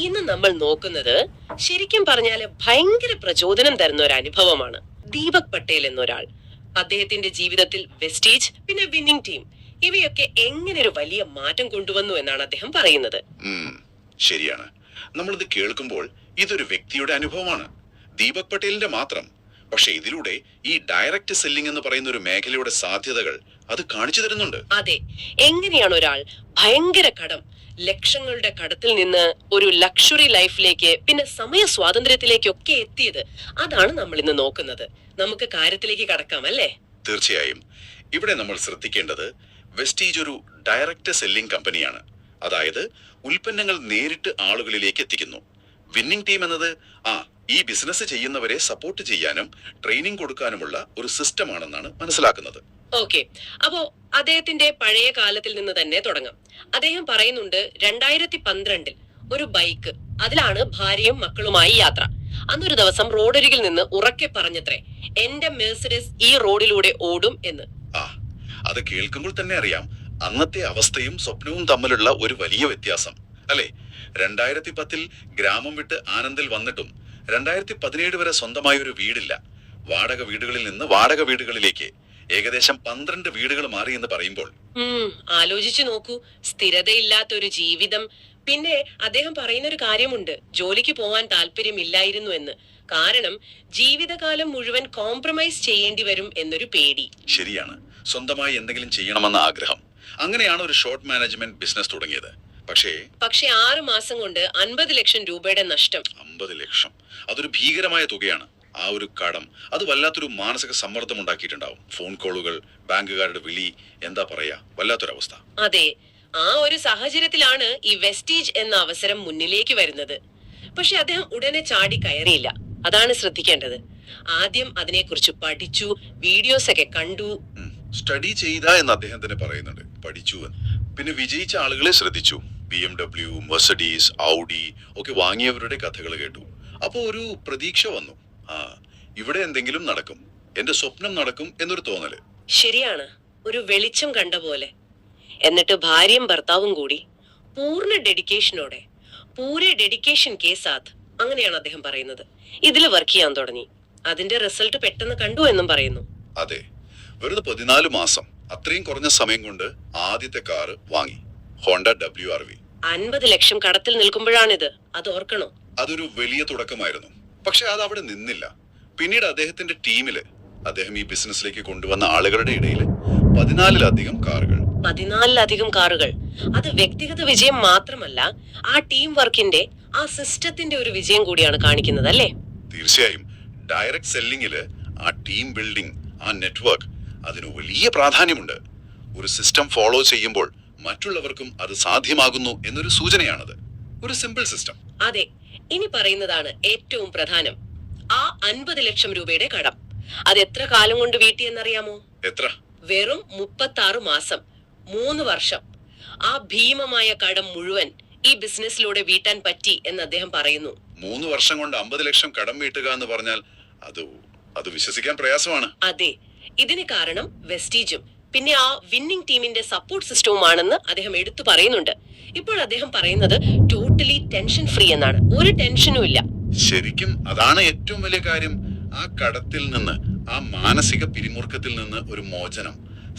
ഇന്ന് നമ്മൾ നോക്കുന്നത് ശരിക്കും പറഞ്ഞാല് ഭയങ്കര പ്രചോദനം തരുന്ന ഒരു അനുഭവമാണ്. ദീപക് പട്ടേൽ എന്നൊരാൾ, അദ്ദേഹത്തിന്റെ ജീവിതത്തിൽ വെസ്റ്റീജ് പിന്നെ വിന്നിംഗ് ടീം ഇവയൊക്കെ എങ്ങനെ ഒരു വലിയ മാറ്റം കൊണ്ടുവന്നു എന്നാണ് അദ്ദേഹം പറയുന്നത്. ശരിയാണ്. നമ്മളിത് കേൾക്കുമ്പോൾ ഇതൊരു വ്യക്തിയുടെ അനുഭവമാണ്, ദീപക് പട്ടേലിന്റെ മാത്രം. പക്ഷെ ഇതിലൂടെ ഈ ഡയറക്റ്റ് സെല്ലിംഗ് എന്ന് പറയുന്ന ഒരു മേഖലയുടെ സാധ്യതകൾ അത് കാണിച്ചു തരുന്നുണ്ട്. അതെ, എങ്ങനെയാണ് ഒരാൾ ഭയങ്കര കടം, ലക്ഷങ്ങളുടെ കടത്തിൽ നിന്ന് ഒരു ലക്ഷറി ലൈഫിലേക്ക് പിന്നെ സമയ സ്വാതന്ത്ര്യത്തിലേക്കൊക്കെ എത്തിയത്, അതാണ് നമ്മൾ ഇന്ന് നോക്കുന്നത്. നമുക്ക് കാര്യത്തിലേക്ക് കടക്കാം അല്ലേ? തീർച്ചയായും. ഇവിടെ നമ്മൾ ശ്രദ്ധിക്കേണ്ടത് വെസ്റ്റീജ് ഒരു ഡയറക്റ്റ് സെല്ലിംഗ് കമ്പനിയാണ്. അതായത് ഉൽപ്പന്നങ്ങൾ നേരിട്ട് ആളുകളിലേക്ക് എത്തിക്കുന്നു. വിന്നിംഗ് ടീം എന്നത് ഈ ബിസിനസ് ചെയ്യുന്നവരെ സപ്പോർട്ട് ചെയ്യാനും ട്രെയിനിങ് കൊടുക്കാനുമുള്ള ഒരു സിസ്റ്റം ആണെന്നാണ് മനസ്സിലാക്കുന്നത്. ഓക്കെ, അപ്പോ അദ്ദേഹത്തിന്റെ പഴയ കാലത്തിൽ നിന്ന് തന്നെ തുടങ്ങാം. അദ്ദേഹം പറയുന്നുണ്ട് 2012 ഒരു ബൈക്ക്, അതിലാണ് ഭാര്യയും മക്കളുമായി യാത്ര. അന്നൊരു ദിവസം റോഡരികിൽ നിന്ന് ഉറക്കെ പറഞ്ഞത്രേ, എന്റെ മെഴ്സിഡസ് ഈ റോഡിലൂടെ ഓടും എന്ന്. അത് കേൾക്കുമ്പോൾ തന്നെ അറിയാം അന്നത്തെ അവസ്ഥയും സ്വപ്നവും തമ്മിലുള്ള ഒരു വലിയ വ്യത്യാസം അല്ലെ. 2010 ഗ്രാമം വിട്ട് ആനന്ദിൽ വന്നിട്ടും 2017 വരെ സ്വന്തമായ ഒരു വീടില്ല. വാടക വീടുകളിൽ നിന്ന് വാടക വീടുകളിലേക്ക് ഏകദേശം 12 വീടുകൾ മാറി എന്ന് പറയുമ്പോൾ ആലോചിച്ചു നോക്കൂ, സ്ഥിരതയില്ലാത്ത ഒരു ജീവിതം. പിന്നെ അദ്ദേഹം പറയുന്ന ഒരു കാര്യമുണ്ട്, ജോലിക്ക് പോവാൻ താല്പര്യമില്ലായിരുന്നു എന്ന്. കാരണം ജീവിതകാലം മുഴുവൻ കോംപ്രമൈസ് ചെയ്യേണ്ടി വരും എന്നൊരു പേടി. ശരിയാണ്, സ്വന്തമായി എന്തെങ്കിലും ചെയ്യണമെന്ന ആഗ്രഹം. അങ്ങനെയാണ് ഒരു ഷോർട്ട് മാനേജ്മെന്റ് ബിസിനസ് തുടങ്ങിയത്. പക്ഷേ 6 മാസം കൊണ്ട് 50 ലക്ഷം രൂപയുടെ നഷ്ടം. 50 ലക്ഷം, അതൊരു ഭീകരമായ തുകയാണ്. ആ ഒരു കടം അത് വല്ലാത്തൊരു മാനസിക സമ്മർദ്ദം ഉണ്ടാക്കിയിട്ടുണ്ടാവും. ഫോൺ കോളുകൾ, ബാങ്കുകാരുടെ വിളി, എന്താ പറയാ, വല്ലാത്തൊരവസ്ഥ. അതെ, ആ ഒരു സാഹചര്യത്തിലാണ് ഈ വെസ്റ്റീജ് എന്ന അവസരം മുന്നിലേക്ക് വരുന്നത്. പക്ഷെ അദ്ദേഹം ഉടനെ ചാടി കയറിയില്ല. അതാണ് ശ്രദ്ധിക്കേണ്ടത്. ആദ്യം അതിനെക്കുറിച്ച് പഠിച്ചു, വീഡിയോസ് ഒക്കെ കണ്ടു. സ്റ്റഡി ചെയ്ത എന്ന് അദ്ദേഹം തന്നെ പറയുന്നുണ്ട്, പഠിച്ചു എന്ന്. പിന്നെ വിജയിച്ച ആളുകളെ ശ്രദ്ധിച്ചു. BMW, മെർസഡീസ്, ഔഡി ഒക്കെ വാങ്ങിയവരുടെ കഥകൾ കേട്ടു. അപ്പോ ഒരു പ്രതീക്ഷ വന്നു, ഇവിടെ എന്തെങ്കിലും നടക്കും, എന്റെ സ്വപ്നം നടക്കും എന്നൊരു തോന്നല്. ശരിയാണ്, ഒരു വെളിച്ചം കണ്ട പോലെ. എന്നിട്ട് ഭാര്യയും ഭർത്താവും കൂടി പൂർണ്ണ ഡെഡിക്കേഷനോടെ, പൂരെ ഡെഡിക്കേഷൻ കെ സാത്ത്, അങ്ങനെയാണ് അദ്ദേഹം പറയുന്നത്, ഇതിൽ വർക്ക് ചെയ്യാൻ തുടങ്ങി. അതിന്റെ റിസൾട്ട് പെട്ടെന്ന് കണ്ടു എന്നും പറയുന്നു. അതെ, വെറുതെ 14 മാസം, അത്രയും കുറഞ്ഞ സമയം കൊണ്ട് ആദ്യത്തെ കാറ് വാങ്ങി, ഹോണ്ട WRV. 50 ലക്ഷം കടത്തിൽ നിൽക്കുമ്പോഴാണിത്, അത് ഓർക്കണോ? അതൊരു വലിയ തുടക്കമായിരുന്നു. പക്ഷെ അത് അവിടെ നിന്നില്ല. പിന്നീട് അദ്ദേഹത്തിന്റെ ടീമില് അദ്ദേഹം ഈ ബിസിനസ്സിലേക്ക് കൊണ്ടുവന്ന ആളുകളുടെ ഇടയിൽ 14-ലധികം കാറുകൾ. 14-ലധികം കാറുകൾ. അത് വ്യക്തിഗത വിജയം മാത്രമല്ല, ആ ടീം വർക്കിന്റെ, ആ സിസ്റ്റത്തിന്റെ ഒരു വിജയം കൂടിയാണ് കാണിക്കുന്നത് അല്ലേ? തീർച്ചയായും. ഡയറക്റ്റ് സെല്ലിങ്ങില് ആ ടീം ബിൽഡിംഗ്, ആ നെറ്റ്വർക്ക്, അതിന് വലിയ പ്രാധാന്യമുണ്ട്. ഒരു സിസ്റ്റം ഫോളോ ചെയ്യുമ്പോൾ മറ്റുള്ളവർക്കും അത് സാധ്യമാകുന്നു എന്നൊരു സൂചനയാണത്. ഒരു സിമ്പിൾ സിസ്റ്റം. അതെ, ഇനി പറയുന്നതാണ് ഏറ്റവും പ്രധാനം. ആ 50 ലക്ഷം രൂപയുടെ കടം അത് എത്ര കാലം കൊണ്ട് വീട്ടി എന്നറിയാമോ? എത്ര? വെറും 36 മാസം, 3 വർഷം. ആ ഭീമമായ കടം മുഴുവൻ ഈ ബിസിനസ്സിലൂടെ വീട്ടാൻ പറ്റി എന്ന് അദ്ദേഹം പറയുന്നു. 3 വർഷം കൊണ്ട് 50 ലക്ഷം കടം വീട്ടുക എന്ന് പറഞ്ഞാൽ അത് വിശ്വസിക്കാൻ പ്രയാസമാണ്. അതെ, ഇതിന് കാരണം വെസ്റ്റീജും പിന്നെ ആ വിന്നിംഗ് ടീമിന്റെ സപ്പോർട്ട് സിസ്റ്റവുമാണെന്ന് അദ്ദേഹം എടുത്തു പറയുന്നുണ്ട്. ഇപ്പോൾ അദ്ദേഹം പറയുന്നത് ടോട്ടലി ടെൻഷൻ ഫ്രീ എന്നാണ്. ഒരു ടെൻഷനും ഇല്ല. ശരിക്കും അതാണ് ഏറ്റവും വലിയ കാര്യം. ആ കടത്തിൽ നിന്ന്, ആ മാനസിക പിരിമുറുക്കത്തിൽ നിന്ന് ഒരു മോചനം.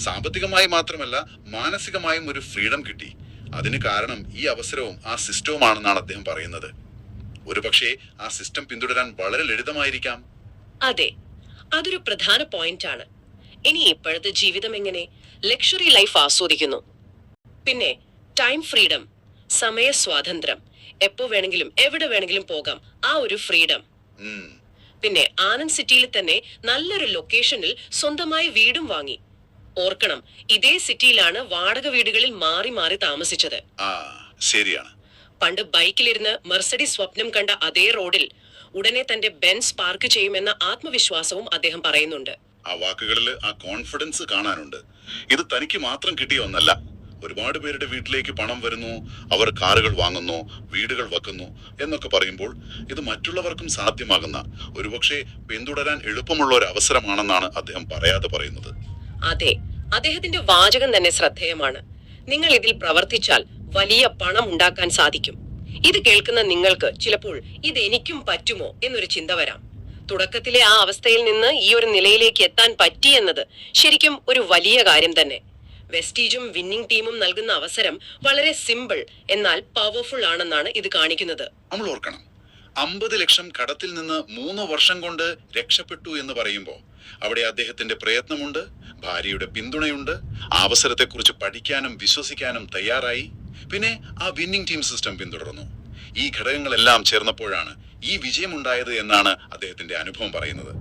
സാമ്പത്തികമായി മാത്രമല്ല, മാനസികമായും ഒരു ഫ്രീഡം കിട്ടി. അതിന് കാരണം ഈ അവസരവും ആ സിസ്റ്റവുമാണെന്നാണ് അദ്ദേഹം പറയുന്നത്. ഒരുപക്ഷെ ആ സിസ്റ്റം പിന്തുടരാൻ വളരെ ലളിതമായിരിക്കാം. അതെ, അതൊരു പ്രധാന പോയിന്റ് ആണ്. ഇനി ഇപ്പോഴത്തെ ജീവിതം എങ്ങനെ ലക്ഷറി ലൈഫ് ആസ്വദിക്കുന്നു, പിന്നെ ടൈം ഫ്രീഡം, സമയ സ്വാതന്ത്ര്യം, എപ്പോ വേണമെങ്കിലും എവിടെ വേണമെങ്കിലും പോകാം, ആ ഒരു ഫ്രീഡം. പിന്നെ ആനന്ദ് സിറ്റിയിൽ തന്നെ നല്ലൊരു ലൊക്കേഷനിൽ സ്വന്തമായി വീടും വാങ്ങി. ഓർക്കണം, ഇതേ സിറ്റിയിലാണ് വാടക വീടുകളിൽ മാറി മാറി താമസിച്ചത്. ശരിയാണ്. പണ്ട് ബൈക്കിലിരുന്ന് മെർസഡീസ് സ്വപ്നം കണ്ട അതേ റോഡിൽ ഉടനെ തന്റെ ബെൻസ് പാർക്ക് ചെയ്യുമെന്ന ആത്മവിശ്വാസവും അദ്ദേഹം പറയുന്നുണ്ട്. ആ വാക്കുകളിൽ ആ കോൺഫിഡൻസ് കാണാനുണ്ട്. ഇത് തനിക്ക് മാത്രം കിട്ടിയ ഒന്നല്ല. ഒരുപാട് പേരുടെ വീട്ടിലേക്ക് പണം വരുന്നു, അവർ കാറുകൾ വാങ്ങുന്നു, വീടുകൾ വെക്കുന്നു എന്നൊക്കെ പറയുമ്പോൾ ഇത് മറ്റുള്ളവർക്കും സാധ്യമാകുന്ന, ഒരുപക്ഷെ പിന്തുടരാൻ എളുപ്പമുള്ള ഒരു അവസരമാണെന്നാണ് അദ്ദേഹം പറയാതെ പറയുന്നത്. അതെ, അദ്ദേഹത്തിന്റെ വാചകം തന്നെ ശ്രദ്ധേയമാണ്. നിങ്ങൾ ഇതിൽ പ്രവർത്തിച്ചാൽ വലിയ പണം ഉണ്ടാക്കാൻ സാധിക്കും. ഇത് കേൾക്കുന്ന നിങ്ങൾക്ക് ചിലപ്പോൾ ഇതെനിക്കും പറ്റുമോ എന്നൊരു ചിന്ത വരാം. തുടക്കത്തിലെ ആ അവസ്ഥയിൽ നിന്ന് ഈ ഒരു നിലയിലേക്ക് എത്താൻ പറ്റിയെന്നത് ശരിക്കും ഒരു വലിയ കാര്യം തന്നെ. വെസ്റ്റീജും വിന്നിംഗ് ടീമും നൽകുന്ന അവസരം വളരെ സിമ്പിൾ എന്നാൽ പവർഫുൾ ആണെന്നാണ് ഇത് കാണിക്കുന്നത്. നമ്മൾ ഓർക്കണം, 50 ലക്ഷം കടത്തിൽ നിന്ന് 3 വർഷം കൊണ്ട് രക്ഷപ്പെട്ടു എന്ന് പറയുമ്പോൾ അവിടെ അദ്ദേഹത്തിന്റെ പ്രയത്നമുണ്ട്, ഭാര്യയുടെ പിന്തുണയുണ്ട്, ആ അവസരത്തെക്കുറിച്ച് പഠിക്കാനും വിശ്വസിക്കാനും തയ്യാറായി, പിന്നെ ആ വിന്നിംഗ് ടീം സിസ്റ്റം പിന്തുടർന്നു. ഈ ഘടകങ്ങളെല്ലാം ചേർന്നപ്പോഴാണ് ഈ വിജയമുണ്ടായത് എന്നാണ് അദ്ദേഹത്തിന്റെ അനുഭവം പറയുന്നത്.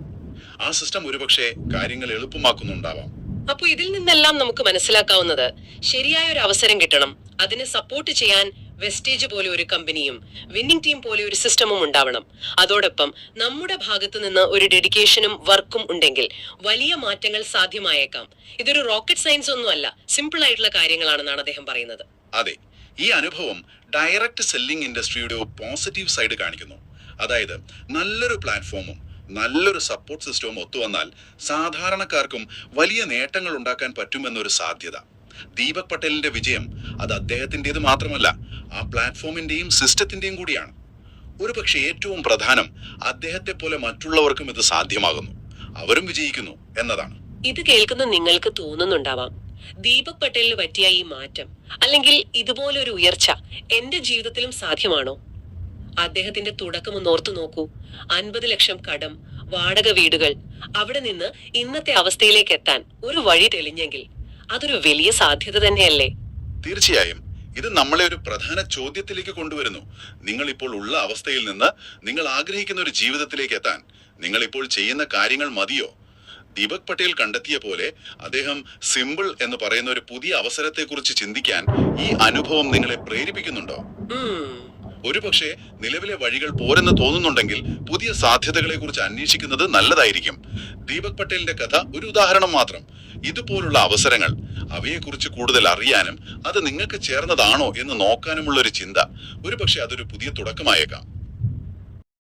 ആ സിസ്റ്റം ഒരുപക്ഷെ കാര്യങ്ങൾ എളുപ്പമാക്കുന്നുണ്ടാവാം. അപ്പൊ ഇതിൽ നിന്നെല്ലാം നമുക്ക് മനസ്സിലാക്കാവുന്നത്, ശരിയായ ഒരു അവസരം കിട്ടണം, അതിനെ സപ്പോർട്ട് ചെയ്യാൻ വെസ്റ്റേജ് പോലെ ഒരു കമ്പനിയും വിന്നിംഗ് ടീം പോലെ ഒരു സിസ്റ്റമും ഉണ്ടാവണം. അതോടൊപ്പം നമ്മുടെ ഭാഗത്തു നിന്ന് ഒരു ഡെഡിക്കേഷനും വർക്കും ഉണ്ടെങ്കിൽ വലിയ മാറ്റങ്ങൾ സാധ്യമായേക്കാം. ഇതൊരു റോക്കറ്റ് സയൻസ് ഒന്നുമല്ല, സിമ്പിൾ ആയിട്ടുള്ള കാര്യങ്ങളാണെന്നാണ് അദ്ദേഹം പറയുന്നത്. അതെ, ഈ അനുഭവം ഡയറക്റ്റ് സെല്ലിംഗ് ഇൻഡസ്ട്രിയുടെ പോസിറ്റീവ് സൈഡ് കാണിക്കുന്നു. അതായത് നല്ലൊരു പ്ലാറ്റ്ഫോമും നല്ലൊരു സപ്പോർട്ട് സിസ്റ്റവും ഒത്തുവന്നാൽ സാധാരണക്കാർക്കും വലിയ നേട്ടങ്ങൾ ഉണ്ടാക്കാൻ പറ്റുമെന്നൊരു സാധ്യത. ദീപക് പട്ടേലിന്റെ വിജയം അത് അദ്ദേഹത്തിൻ്റെത് മാത്രമല്ല, ആ പ്ലാറ്റ്ഫോമിന്റെയും സിസ്റ്റത്തിന്റെയും കൂടിയാണ്. ഒരുപക്ഷെ ഏറ്റവും പ്രധാനം, അദ്ദേഹത്തെ പോലെ മറ്റുള്ളവർക്കും ഇത് സാധ്യമാകുന്നു, അവരും വിജയിക്കുന്നു എന്നതാണ്. ഇത് കേൾക്കുന്ന നിങ്ങൾക്ക് തോന്നുന്നുണ്ടാവാം, ദീപക് പട്ടേലിന് പറ്റിയ ഈ മാറ്റം അല്ലെങ്കിൽ ഇതുപോലൊരു ഉയർച്ച എന്റെ ജീവിതത്തിലും സാധ്യമാണോ? അദ്ദേഹത്തിന്റെ തുടക്കം ഒന്ന് ഓർത്തു നോക്കൂ. 50 ലക്ഷം കടം, വാടക വീടുകൾ, അവിടെ നിന്ന് ഇന്നത്തെ അവസ്ഥയിലേക്ക് എത്താൻ ഒരു വഴി തെളിഞ്ഞെങ്കിൽ അതൊരു വലിയ സാധ്യത തന്നെയല്ലേ? തീർച്ചയായും ഇത് നമ്മളെ ഒരു പ്രധാന ചോദ്യത്തിലേക്ക് കൊണ്ടുവരുന്നു. നിങ്ങൾ ഇപ്പോൾ ഉള്ള അവസ്ഥയിൽ നിന്ന് നിങ്ങൾ ആഗ്രഹിക്കുന്ന ഒരു ജീവിതത്തിലേക്ക് എത്താൻ നിങ്ങൾ ഇപ്പോൾ ചെയ്യുന്ന കാര്യങ്ങൾ മതിയോ? ദീപക് പട്ടേൽ കണ്ടെത്തിയ പോലെ അദ്ദേഹം സിമ്പിൾ എന്ന് പറയുന്ന ഒരു പുതിയ അവസരത്തെക്കുറിച്ച് ചിന്തിക്കാൻ ഈ അനുഭവം നിങ്ങളെ പ്രേരിപ്പിക്കുന്നുണ്ടോ? ഒരുപക്ഷെ നിലവിലെ വഴികൾ പോരെന്ന് തോന്നുന്നുണ്ടെങ്കിൽ പുതിയ സാധ്യതകളെ കുറിച്ച് അന്വേഷിക്കുന്നത് നല്ലതായിരിക്കും. ദീപക് പട്ടേലിന്റെ കഥ ഒരു ഉദാഹരണം മാത്രം. ഇതുപോലുള്ള അവസരങ്ങൾ, അവയെക്കുറിച്ച് കൂടുതൽ അറിയാനും അത് നിങ്ങൾക്ക് ചേർന്നതാണോ എന്ന് നോക്കാനുമുള്ള ഒരു ചിന്ത ഒരുപക്ഷെ അതൊരു പുതിയ തുടക്കമായേക്കാം.